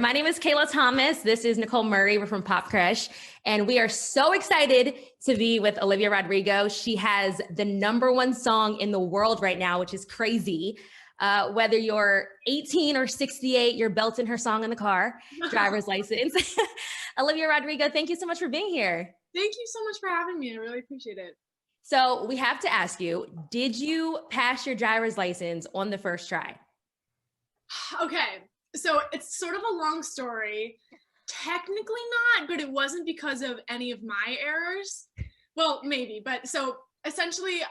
My name is Kayla Thomas. This is Nicole Murray. We're from PopCrush, and we are so excited to be with Olivia Rodrigo. She has the #1 song in the world right now, which is crazy. Whether you're 18 or 68, you're belting her song in the car, driver's license. Olivia Rodrigo, thank you so much for being here. Thank you so much for having me. I really appreciate it. So we have to ask you, did you pass your driver's license on the first try? Okay, so it's sort of a long story. Technically not, but it wasn't because of any of my errors. Well, maybe, but so essentially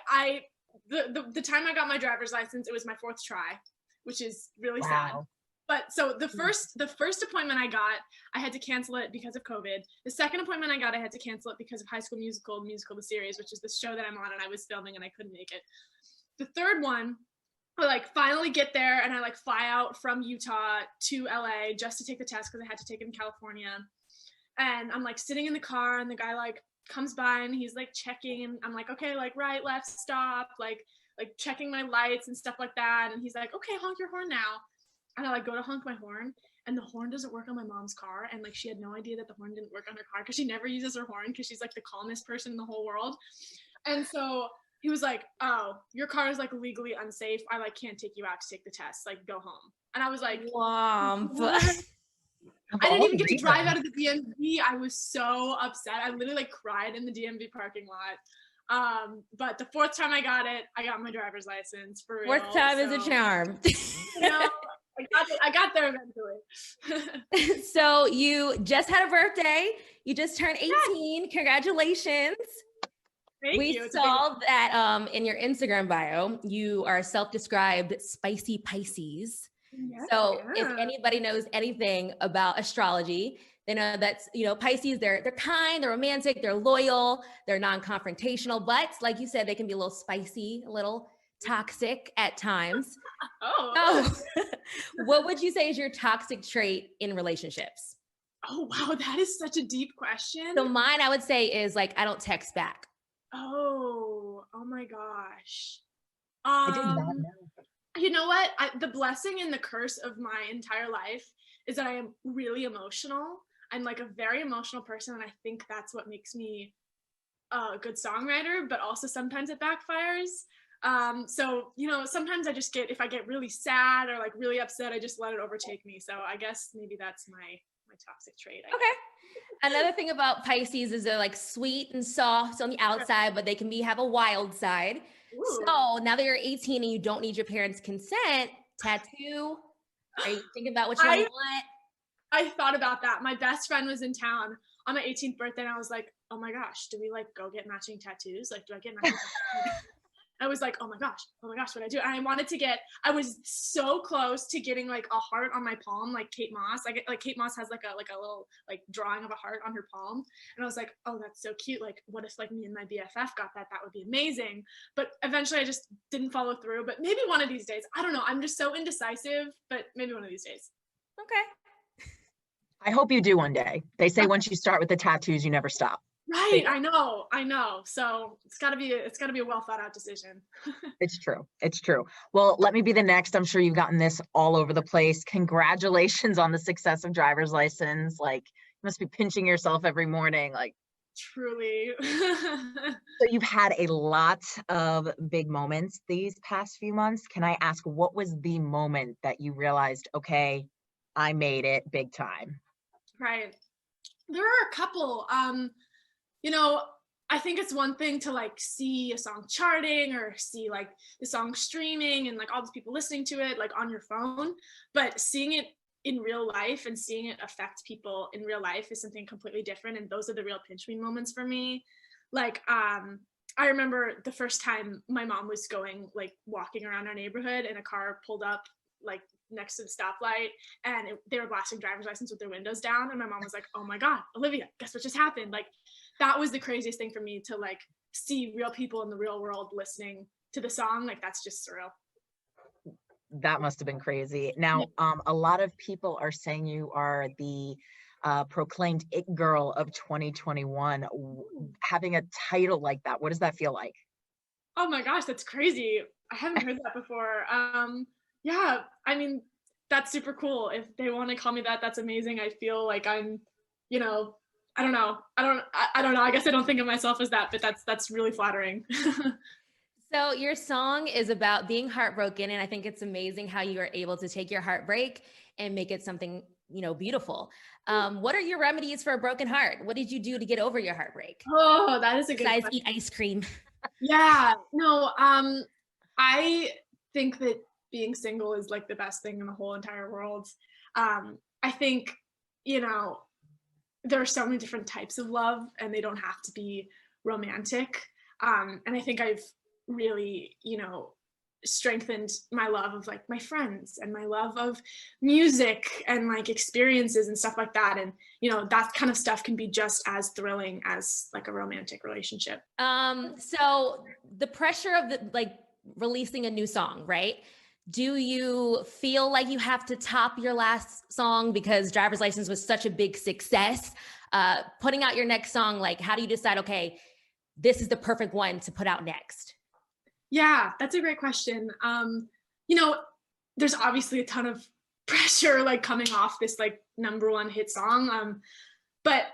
the time I got my driver's license, it was my 4th try, which is really sad. But so the first appointment I got, I had to cancel it because of COVID. The second appointment I got, I had to cancel it because of High School Musical the series, which is the show that I'm on, and I was filming and I couldn't make it. The third one, I finally get there and I fly out from Utah to LA just to take the test because I had to take it in California. And I'm sitting in the car and the guy comes by and he's checking, and I'm okay, right, left, stop, checking my lights and stuff like that. And he's like, okay, honk your horn now. And I go to honk my horn, and the horn doesn't work on my mom's car. And she had no idea that the horn didn't work on her car because she never uses her horn because she's the calmest person in the whole world. And so he was like, oh, your car is legally unsafe. I can't take you out to take the test. Go home. And I was like, wow. I didn't even get to drive out of the DMV. I was so upset. I literally cried in the DMV parking lot. But the 4th time I got it, I got my driver's license for real. 4th time is a charm. I got there eventually. So you just had a birthday. You just turned 18. Yes. Congratulations. Thank you. We saw that in your Instagram bio, you are self-described spicy Pisces. Yeah, so if anybody knows anything about astrology, they know that's, Pisces, they're kind, they're romantic, they're loyal, they're non-confrontational, but like you said, they can be a little spicy, a little toxic at times. So what would you say is your toxic trait in relationships? Oh, wow. That is such a deep question. So mine, I would say, is I don't text back. Oh my gosh. I did not know. You know what? The blessing and the curse of my entire life is that I am really emotional. I'm a very emotional person, and I think that's what makes me a good songwriter, but also sometimes it backfires. So, sometimes if I get really sad or really upset, I just let it overtake me. So I guess maybe that's my toxic trait. Okay. Another thing about Pisces is they're sweet and soft on the outside, but they can have a wild side. Ooh. So now that you're 18 and you don't need your parents' consent, tattoo, are you thinking about what you want? I thought about that. My best friend was in town on my 18th birthday, and I was like, oh my gosh, do we go get matching tattoos? Do I get matching tattoos? I was like, oh my gosh, what do I do? And I was so close to getting a heart on my palm, like Kate Moss. Kate Moss has a little drawing of a heart on her palm. And I was like, oh, that's so cute. What if me and my BFF got that? That would be amazing. But eventually I just didn't follow through. But maybe one of these days. I don't know. I'm just so indecisive, but maybe one of these days. Okay. I hope you do one day. They say once you start with the tattoos, you never stop. Right. I know. So it's gotta be a well thought out decision. It's true. Well, let me be the next. I'm sure you've gotten this all over the place. Congratulations on the success of driver's license. You must be pinching yourself every morning. Truly. So you've had a lot of big moments these past few months. Can I ask, what was the moment that you realized, okay, I made it big time? Right. There are a couple. I think it's one thing to see a song charting or see the song streaming and all these people listening to it on your phone, but seeing it in real life and seeing it affect people in real life is something completely different. And those are the real pinch me moments for me. I remember the first time my mom was going walking around our neighborhood and a car pulled up next to the stoplight, and they were blasting driver's license with their windows down, and my mom was like, oh my god, Olivia, guess what just happened? That was the craziest thing for me, to see real people in the real world listening to the song. That's just surreal. That must have been crazy. Now, a lot of people are saying you are the proclaimed it girl of 2021. Having a title like that, what does that feel like? Oh my gosh, that's crazy. I haven't heard that before. Yeah, I mean, that's super cool. If they want to call me that, that's amazing. I feel like I'm, you know, I don't know. I don't know. I guess I don't think of myself as that, but that's really flattering. So your song is about being heartbroken, and I think it's amazing how you are able to take your heartbreak and make it something, beautiful. What are your remedies for a broken heart? What did you do to get over your heartbreak? Oh, that is a good Besides question. eat ice cream. Yeah, no, I think that being single is like the best thing in the whole entire world. I think, there are so many different types of love and they don't have to be romantic. And I think I've really, strengthened my love of like my friends and my love of music and like experiences and stuff like that. And, that kind of stuff can be just as thrilling as like a romantic relationship. So the pressure of releasing a new song, right? Do you feel like you have to top your last song because Driver's License was such a big success? Putting out your next song, like how do you decide, okay, this is the perfect one to put out next? Yeah, that's a great question. There's obviously a ton of pressure like coming off this like #1 hit song. But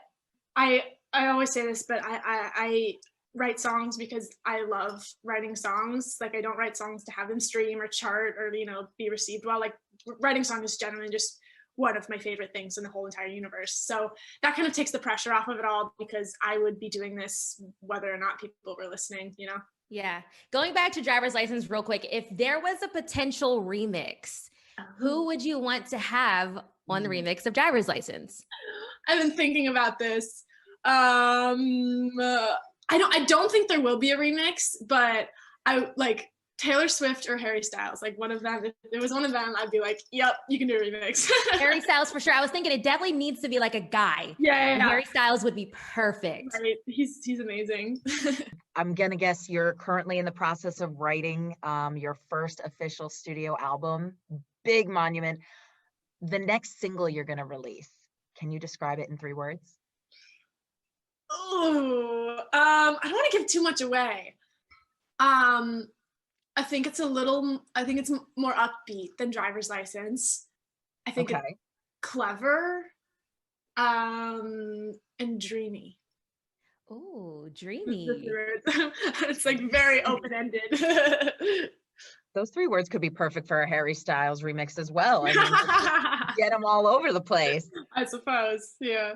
I always say this, but I write songs because I love writing songs. Like I don't write songs to have them stream or chart or, be received well. Like writing songs is generally just one of my favorite things in the whole entire universe. So that kind of takes the pressure off of it all because I would be doing this whether or not people were listening, Yeah. Going back to Driver's License real quick, if there was a potential remix, who would you want to have on the remix of Driver's License? I've been thinking about this. I don't think there will be a remix, but I like Taylor Swift or Harry Styles, like one of them. If there was one of them, I'd be like, yep, you can do a remix. Harry Styles for sure. I was thinking it definitely needs to be like a guy. Yeah. Harry Styles would be perfect. Right. He's amazing. I'm gonna guess you're currently in the process of writing your first official studio album, big monument. The next single you're gonna release, can you describe it in 3 words? Oh, I don't want to give too much away. I think it's more upbeat than Driver's License. I think it's clever, and dreamy. Oh, dreamy. It's like very open-ended. Those 3 words could be perfect for a Harry Styles remix as well. I mean, get them all over the place. I suppose, yeah.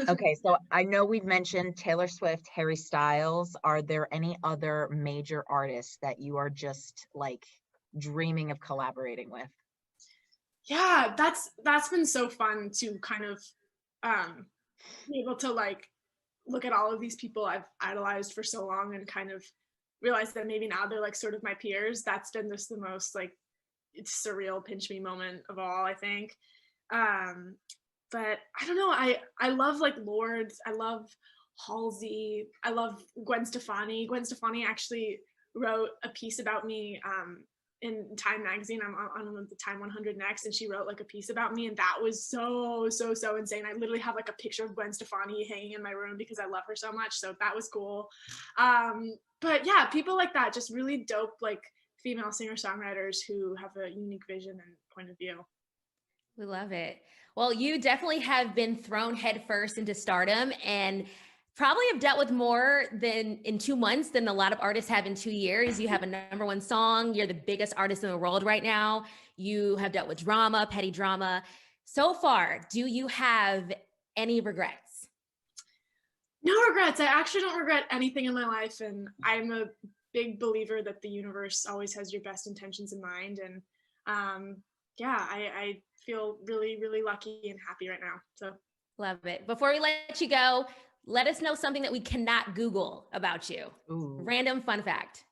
Okay, so I know we've mentioned Taylor Swift, Harry Styles. Are there any other major artists that you are just like dreaming of collaborating with? Yeah, that's been so fun to kind of be able to like look at all of these people I've idolized for so long and kind of realize that maybe now they're like sort of my peers. That's been just the most like it's surreal pinch me moment of all, I think. But I don't know, I love like Lorde, I love Halsey, I love Gwen Stefani. Gwen Stefani actually wrote a piece about me in Time magazine. I'm on the Time 100 next, and she wrote like a piece about me, and that was so insane. I literally have like a picture of Gwen Stefani hanging in my room because I love her so much, so that was cool. But yeah, people like that, just really dope like female singer-songwriters who have a unique vision and point of view. We love it. Well, you definitely have been thrown headfirst into stardom and probably have dealt with more than in 2 months than a lot of artists have in 2 years. You have a #1 song. You're the biggest artist in the world right now. You have dealt with drama, petty drama. So far, do you have any regrets? No regrets. I actually don't regret anything in my life. And I'm a big believer that the universe always has your best intentions in mind. And yeah, I feel really lucky and happy right now. So love it. Before we let you go, let us know something that we cannot Google about you. Ooh. Random fun fact.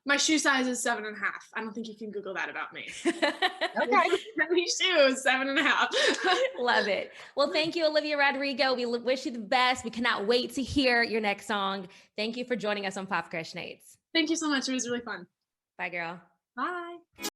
My shoe size is 7.5. I don't think you can Google that about me. Okay. My shoes 7.5. Love it. Well, thank you, Olivia Rodrigo. We wish you the best. We cannot wait to hear your next song. Thank you for joining us on PopCrush Nights. Thank you so much. It was really fun. Bye, girl. Bye.